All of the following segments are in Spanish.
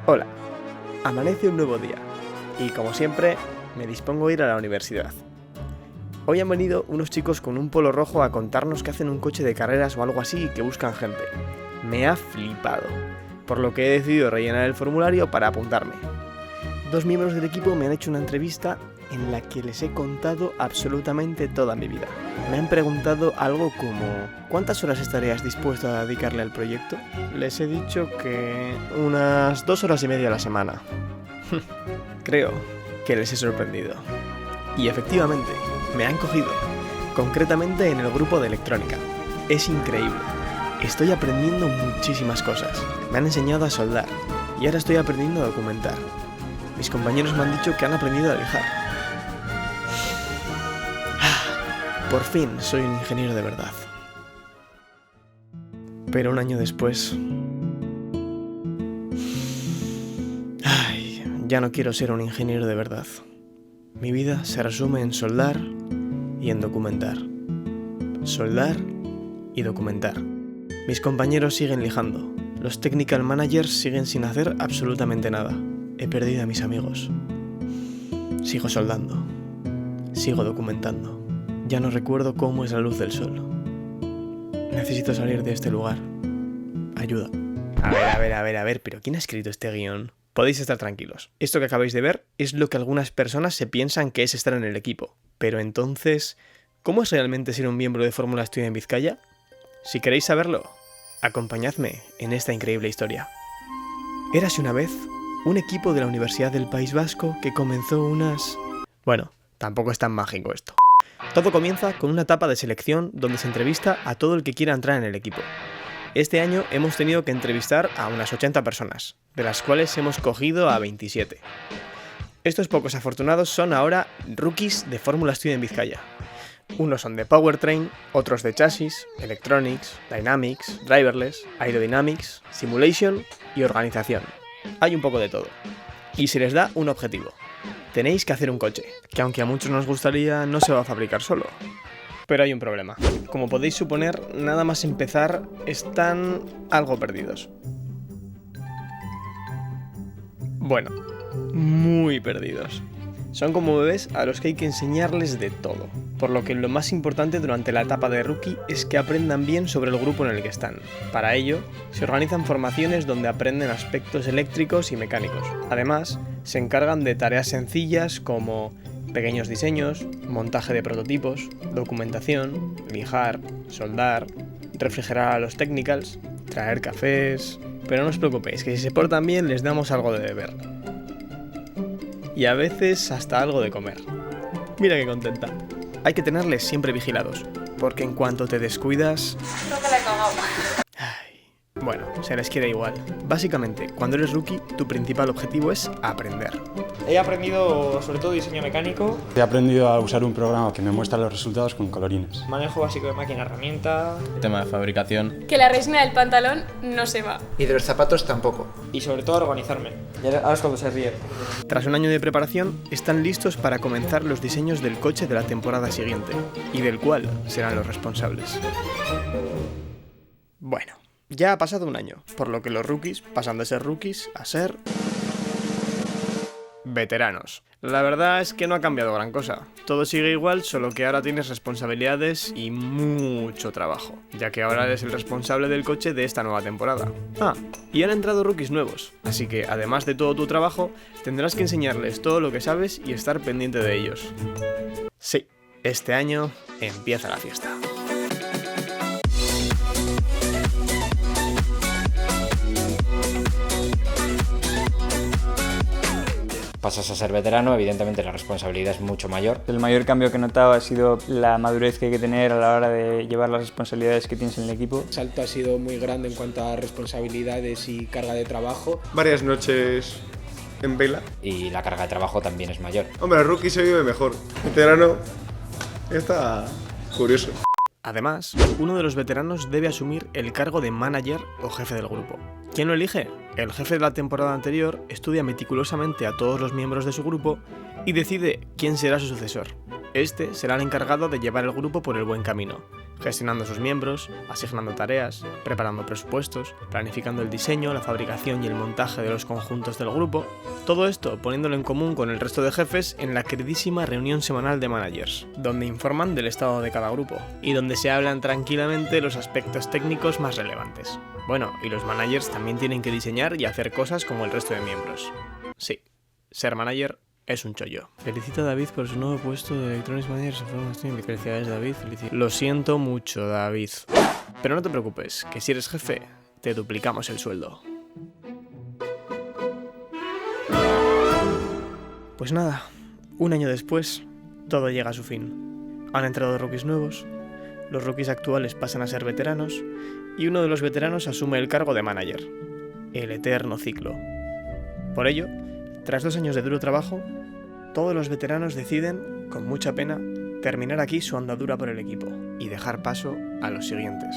Hola, amanece un nuevo día y como siempre me dispongo a ir a la universidad. Hoy han venido unos chicos con un polo rojo a contarnos que hacen un coche de carreras o algo así y que buscan gente. Me ha flipado, por lo que he decidido rellenar el formulario para apuntarme. 2 miembros del equipo me han hecho una entrevista en la que les he contado absolutamente toda mi vida. Me han preguntado algo como ¿cuántas horas estarías dispuesto a dedicarle al proyecto? Les he dicho que unas 2 horas y media a la semana. Creo que les he sorprendido. Y efectivamente, me han cogido, concretamente en el grupo de electrónica. Es increíble. Estoy aprendiendo muchísimas cosas. Me han enseñado a soldar y ahora estoy aprendiendo a documentar. Mis compañeros me han dicho que han aprendido a lijar. Por fin soy un ingeniero de verdad. Pero un año después... ya no quiero ser un ingeniero de verdad. Mi vida se resume en soldar y en documentar. Soldar y documentar. Mis compañeros siguen lijando. Los technical managers siguen sin hacer absolutamente nada. He perdido a mis amigos. Sigo soldando. Sigo documentando. Ya no recuerdo cómo es la luz del sol. Necesito salir de este lugar. Ayuda. A ver, pero ¿quién ha escrito este guión? Podéis estar tranquilos. Esto que acabáis de ver es lo que algunas personas se piensan que es estar en el equipo. Pero entonces, ¿cómo es realmente ser un miembro de Fórmula Studio en Vizcaya? Si queréis saberlo, acompañadme en esta increíble historia. Érase una vez un equipo de la Universidad del País Vasco que comenzó unas... Bueno, tampoco es tan mágico esto. Todo comienza con una etapa de selección donde se entrevista a todo el que quiera entrar en el equipo. Este año hemos tenido que entrevistar a unas 80 personas, de las cuales hemos cogido a 27. Estos pocos afortunados son ahora rookies de Fórmula Studio en Vizcaya. Unos son de Powertrain, otros de Chassis, Electronics, Dynamics, Driverless, Aerodynamics, Simulation y Organización. Hay un poco de todo. Y se les da un objetivo. Tenéis que hacer un coche, que aunque a muchos nos gustaría, no se va a fabricar solo. Pero hay un problema. Como podéis suponer, nada más empezar, están algo perdidos. Bueno, muy perdidos. Son como bebés a los que hay que enseñarles de todo. Por lo que lo más importante durante la etapa de rookie es que aprendan bien sobre el grupo en el que están. Para ello, se organizan formaciones donde aprenden aspectos eléctricos y mecánicos. Además, se encargan de tareas sencillas como pequeños diseños, montaje de prototipos, documentación, lijar, soldar, refrigerar a los technicals, traer cafés... Pero no os preocupéis, que si se portan bien les damos algo de beber. Y a veces hasta algo de comer. Mira qué contenta. Hay que tenerles siempre vigilados, porque en cuanto te descuidas... Creo que la he cagado. Bueno, se les quiere igual. Básicamente, cuando eres rookie, tu principal objetivo es aprender. He aprendido sobre todo diseño mecánico. He aprendido a usar un programa que me muestra los resultados con colorines. Manejo básico de máquina herramienta. Tema de fabricación. Que la resina del pantalón no se va. Y de los zapatos tampoco. Y sobre todo a organizarme. Y ahora es cuando se ríe. Tras un año de preparación, están listos para comenzar los diseños del coche de la temporada siguiente, y del cual serán los responsables. Bueno, ya ha pasado un año, por lo que los rookies pasan de ser rookies a ser... veteranos. La verdad es que no ha cambiado gran cosa. Todo sigue igual, solo que ahora tienes responsabilidades y mucho trabajo, ya que ahora eres el responsable del coche de esta nueva temporada. Y han entrado rookies nuevos, así que además de todo tu trabajo, tendrás que enseñarles todo lo que sabes y estar pendiente de ellos. Sí, este año empieza la fiesta. Pasas a ser veterano, evidentemente la responsabilidad es mucho mayor. El mayor cambio que he notado ha sido la madurez que hay que tener a la hora de llevar las responsabilidades que tienes en el equipo. El salto ha sido muy grande en cuanto a responsabilidades y carga de trabajo. Varias noches en vela. Y la carga de trabajo también es mayor. Hombre, el rookie se vive mejor. El veterano está curioso. Además, uno de los veteranos debe asumir el cargo de manager o jefe del grupo. ¿Quién lo elige? El jefe de la temporada anterior estudia meticulosamente a todos los miembros de su grupo y decide quién será su sucesor. Este será el encargado de llevar el grupo por el buen camino, gestionando a sus miembros, asignando tareas, preparando presupuestos, planificando el diseño, la fabricación y el montaje de los conjuntos del grupo. Todo esto poniéndolo en común con el resto de jefes en la queridísima reunión semanal de managers, donde informan del estado de cada grupo y donde se hablan tranquilamente los aspectos técnicos más relevantes. Bueno, y los managers también tienen que diseñar y hacer cosas como el resto de miembros. Sí, ser manager es un chollo. Felicita a David por su nuevo puesto de Electronics Manager. Felicidades, David. Lo siento mucho, David. Pero no te preocupes, que si eres jefe, te duplicamos el sueldo. Pues nada, un año después, todo llega a su fin. Han entrado rookies nuevos, los rookies actuales pasan a ser veteranos, y uno de los veteranos asume el cargo de manager. El eterno ciclo. Por ello, tras 2 años de duro trabajo, todos los veteranos deciden, con mucha pena, terminar aquí su andadura por el equipo y dejar paso a los siguientes.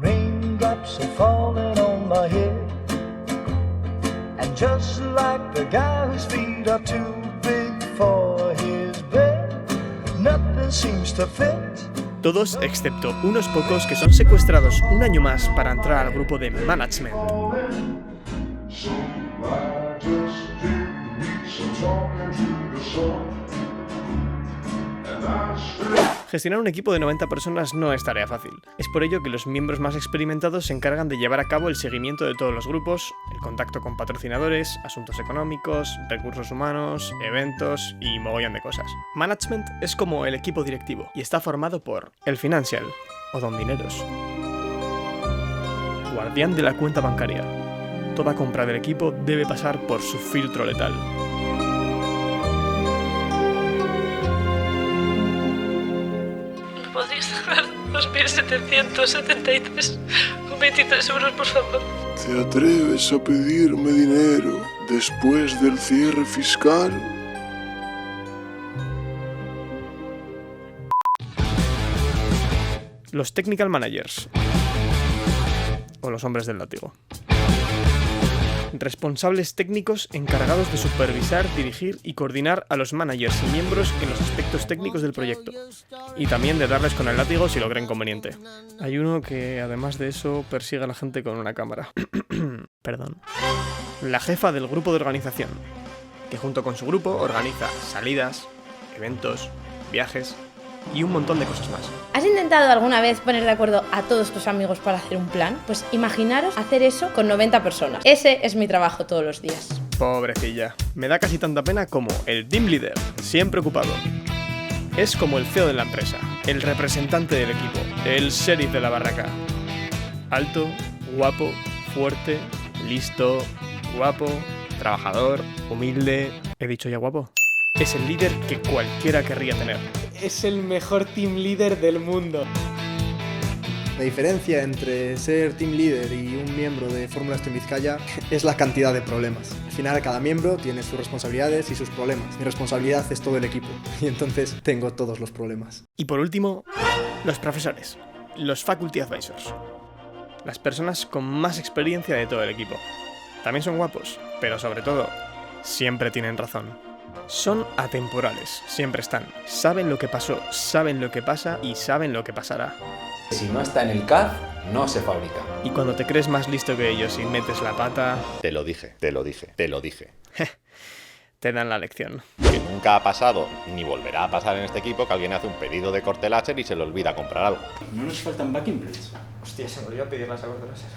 Raindrops are falling on my head, and just like the guy whose feet are too big for his bed, nothing seems to fit. Todos excepto unos pocos que son secuestrados un año más para entrar al grupo de management. Gestionar un equipo de 90 personas no es tarea fácil. Es por ello que los miembros más experimentados se encargan de llevar a cabo el seguimiento de todos los grupos, el contacto con patrocinadores, asuntos económicos, recursos humanos, eventos y mogollón de cosas. Management es como el equipo directivo y está formado por el financial, o don dineros, guardián de la cuenta bancaria. Toda compra del equipo debe pasar por su filtro letal. ¿Podrías dejar 2.773,23 euros, por favor? ¿Te atreves a pedirme dinero después del cierre fiscal? Los Technical Managers, o los hombres del látigo. Responsables técnicos encargados de supervisar, dirigir y coordinar a los managers y miembros en los aspectos técnicos del proyecto, y también de darles con el látigo si lo creen conveniente. Hay uno que, además de eso, persigue a la gente con una cámara. Perdón. La jefa del grupo de organización, que junto con su grupo organiza salidas, eventos, viajes y un montón de cosas más. ¿Has intentado alguna vez poner de acuerdo a todos tus amigos para hacer un plan? Pues imaginaros hacer eso con 90 personas. Ese es mi trabajo todos los días. Pobrecilla. Me da casi tanta pena como el team leader, siempre ocupado. Es como el CEO de la empresa, el representante del equipo, el sheriff de la barraca. Alto, guapo, fuerte, listo, guapo, trabajador, humilde... ¿He dicho ya guapo? Es el líder que cualquiera querría tener. Es el mejor team leader del mundo. La diferencia entre ser team leader y un miembro de Fórmula Steam Vizcaya es la cantidad de problemas. Al final cada miembro tiene sus responsabilidades y sus problemas. Mi responsabilidad es todo el equipo y entonces tengo todos los problemas. Y por último, los profesores, los Faculty Advisors. Las personas con más experiencia de todo el equipo. También son guapos, pero sobre todo, siempre tienen razón. Son atemporales, siempre están. Saben lo que pasó, saben lo que pasa y saben lo que pasará. Si no está en el CAD, no se fabrica. Y cuando te crees más listo que ellos y metes la pata... Te lo dije, te lo dije, te lo dije. Te dan la lección. Que nunca ha pasado, ni volverá a pasar en este equipo, que alguien hace un pedido de corte láser y se le olvida comprar algo. ¿No nos faltan backing plates? Hostia, se me olvidó pedirlas a corte láser.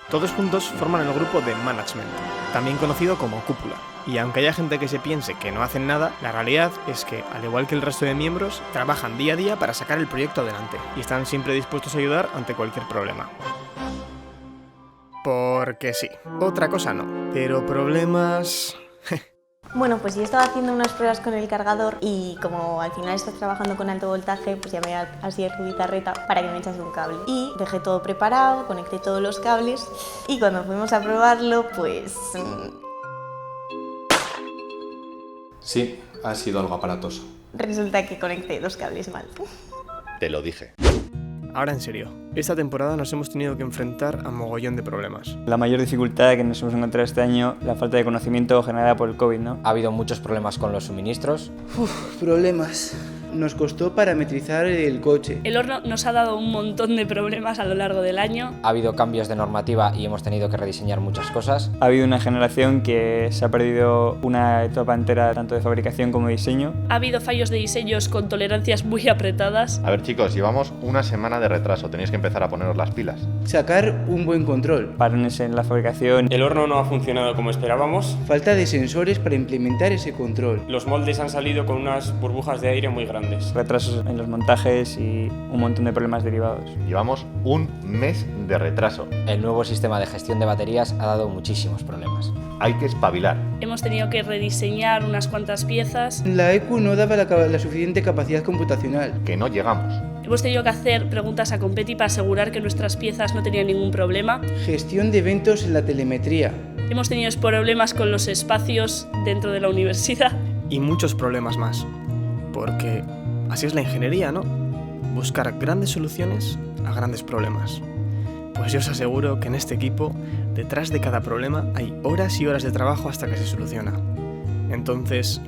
Todos juntos forman el grupo de management, también conocido como cúpula. Y aunque haya gente que se piense que no hacen nada, la realidad es que, al igual que el resto de miembros, trabajan día a día para sacar el proyecto adelante y están siempre dispuestos a ayudar ante cualquier problema. Porque sí, otra cosa no, pero problemas... Bueno, pues yo estaba haciendo unas pruebas con el cargador y como al final estás trabajando con alto voltaje, pues llamé así a tu guitarreta para que me echase un cable. Y dejé todo preparado, conecté todos los cables y cuando fuimos a probarlo, pues... Sí, ha sido algo aparatoso. Resulta que conecté 2 cables mal. Te lo dije. ahora en serio. Esta temporada nos hemos tenido que enfrentar a mogollón de problemas. La mayor dificultad que nos hemos encontrado este año, la falta de conocimiento generada por el COVID, ¿no? Ha habido muchos problemas con los suministros. Problemas. Nos costó parametrizar el coche. El horno nos ha dado un montón de problemas a lo largo del año. Ha habido cambios de normativa y hemos tenido que rediseñar muchas cosas. Ha habido una generación que se ha perdido una etapa entera tanto de fabricación como de diseño. Ha habido fallos de diseños con tolerancias muy apretadas. A ver, chicos, llevamos una semana de retraso. Tenéis que empezar a poneros las pilas. Sacar un buen control. Parones en la fabricación. El horno no ha funcionado como esperábamos. Falta de sensores para implementar ese control. Los moldes han salido con unas burbujas de aire muy grandes. Retrasos en los montajes y un montón de problemas derivados. Llevamos un mes de retraso. El nuevo sistema de gestión de baterías ha dado muchísimos problemas. Hay que espabilar. Hemos tenido que rediseñar unas cuantas piezas. La ECU no daba la suficiente capacidad computacional. Que no llegamos. Hemos tenido que hacer preguntas a Competi para asegurar que nuestras piezas no tenían ningún problema. Gestión de eventos en la telemetría. Hemos tenido problemas con los espacios dentro de la universidad. Y muchos problemas más. Porque así es la ingeniería, ¿no? Buscar grandes soluciones a grandes problemas. Pues yo os aseguro que en este equipo, detrás de cada problema, hay horas y horas de trabajo hasta que se soluciona. Entonces,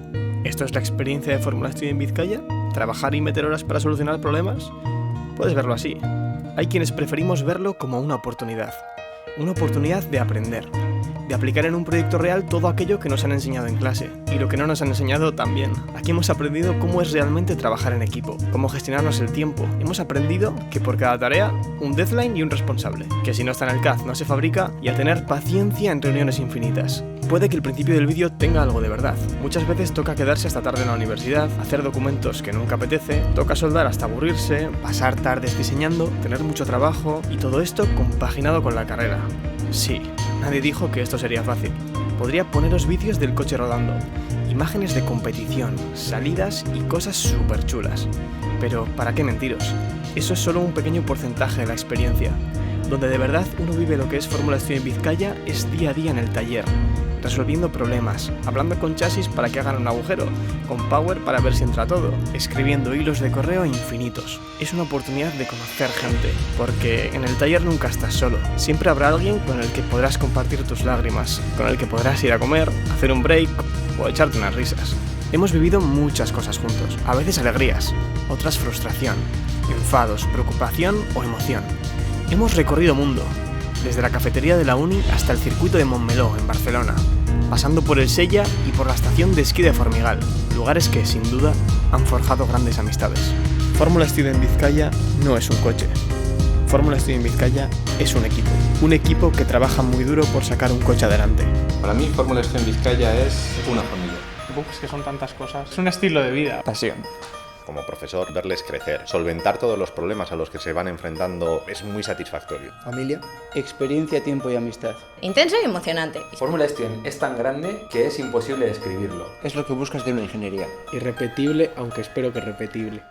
¿esto es la experiencia de Fórmula Studio en Vizcaya? ¿Trabajar y meter horas para solucionar problemas? Puedes verlo así. Hay quienes preferimos verlo como una oportunidad de aprender, de aplicar en un proyecto real todo aquello que nos han enseñado en clase, y lo que no nos han enseñado también. Aquí hemos aprendido cómo es realmente trabajar en equipo, cómo gestionarnos el tiempo. Hemos aprendido que por cada tarea, un deadline y un responsable, que si no está en el CAD no se fabrica, y a tener paciencia en reuniones infinitas. Puede que el principio del vídeo tenga algo de verdad. Muchas veces toca quedarse hasta tarde en la universidad, hacer documentos que nunca apetece, toca soldar hasta aburrirse, pasar tardes diseñando, tener mucho trabajo, y todo esto compaginado con la carrera. Sí, nadie dijo que esto sería fácil. Podría poneros vídeos del coche rodando, imágenes de competición, salidas y cosas súper chulas. Pero, ¿para qué mentiros? Eso es solo un pequeño porcentaje de la experiencia. Donde de verdad uno vive lo que es Fórmula Studio en Vizcaya es día a día en el taller, resolviendo problemas, hablando con chasis para que hagan un agujero, con Power para ver si entra todo, escribiendo hilos de correo infinitos. Es una oportunidad de conocer gente, porque en el taller nunca estás solo. Siempre habrá alguien con el que podrás compartir tus lágrimas, con el que podrás ir a comer, hacer un break o echarte unas risas. Hemos vivido muchas cosas juntos, a veces alegrías, otras frustración, enfados, preocupación o emoción. Hemos recorrido mundo, desde la cafetería de la uni hasta el circuito de Montmeló, en Barcelona, pasando por el Sella y por la estación de esquí de Formigal, lugares que, sin duda, han forjado grandes amistades. Fórmula Studio en Vizcaya no es un coche. Fórmula Studio en Vizcaya es un equipo que trabaja muy duro por sacar un coche adelante. Para mí, Fórmula Studio en Vizcaya es una familia. Es que son tantas cosas. Es un estilo de vida. Pasión. Como profesor, verles crecer, solventar todos los problemas a los que se van enfrentando es muy satisfactorio. Familia, experiencia, tiempo y amistad. Intenso y emocionante. Fórmula Studio es tan grande que es imposible describirlo. Es lo que buscas de una ingeniería. Irrepetible, aunque espero que repetible.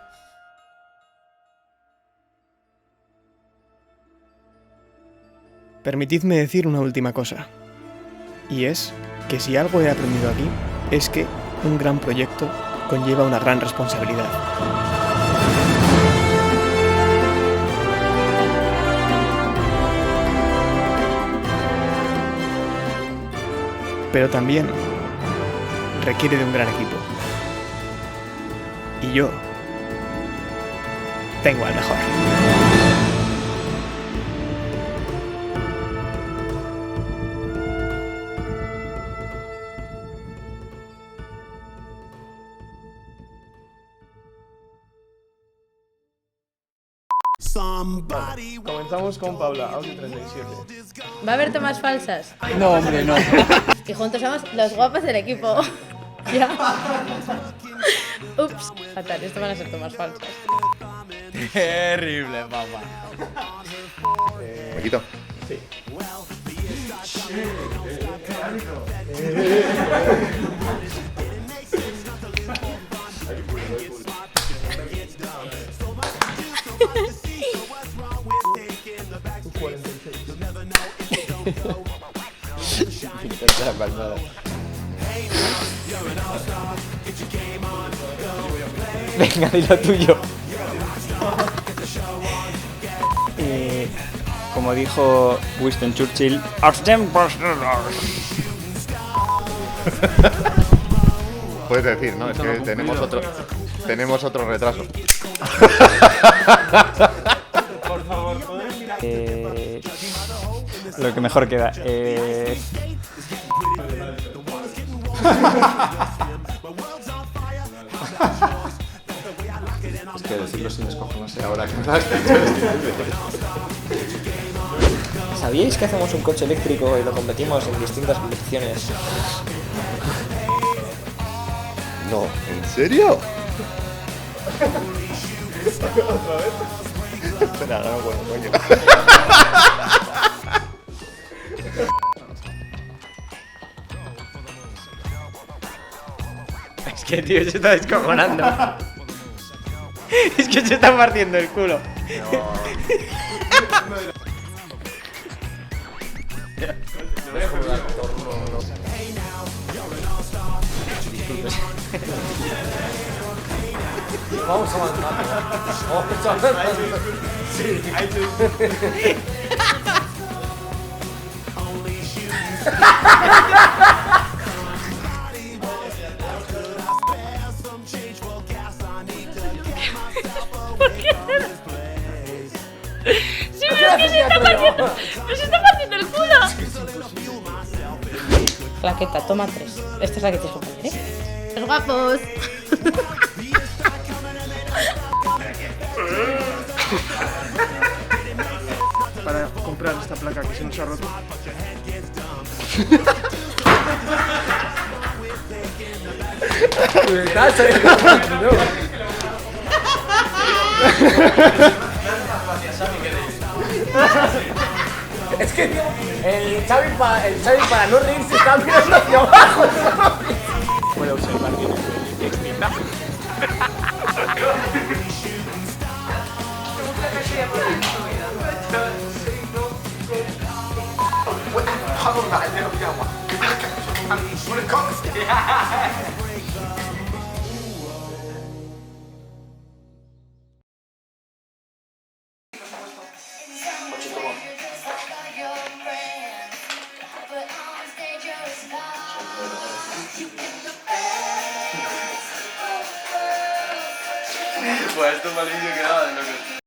Permitidme decir una última cosa. Y es que si algo he aprendido aquí, es que un gran proyecto conlleva una gran responsabilidad. Pero también requiere de un gran equipo. Y yo tengo al mejor. Comenzamos con Paula, Audi 37. ¿Va a haber tomas falsas? No, hombre, no. Y juntos somos los guapos del equipo. Ya. Ups, fatal, esto van a ser tomas falsas. Terrible, papá. ¿Me quito? Sí. Venga, di lo tuyo. Como dijo Winston Churchill, Puedes decir, ¿no? Es que tenemos otro retraso. Por favor, lo que mejor queda. Es que decirlo sin descojonarse ahora que me lo has dicho. ¿Sabíais que hacemos un coche eléctrico y lo competimos en distintas competiciones? No, ¿en serio? ¿Otra vez? Espera, no, bueno, coño. Es que, tío, se está descojonando. Es que se está partiendo el culo. Vamos avanzando. Vamos avanzando. Sí. ¿Por qué? Sí, pero es que se está partiendo el culo. Claqueta, toma 3. Esta es la que tienes que poner, ¿eh? ¡Los guapos! Para comprar esta placa que se nos ha roto. Es que el Xavi para no reírse está mirando hacia abajo. Puede observar bien el excita. Pues esto es más vídeo que nada de lo que...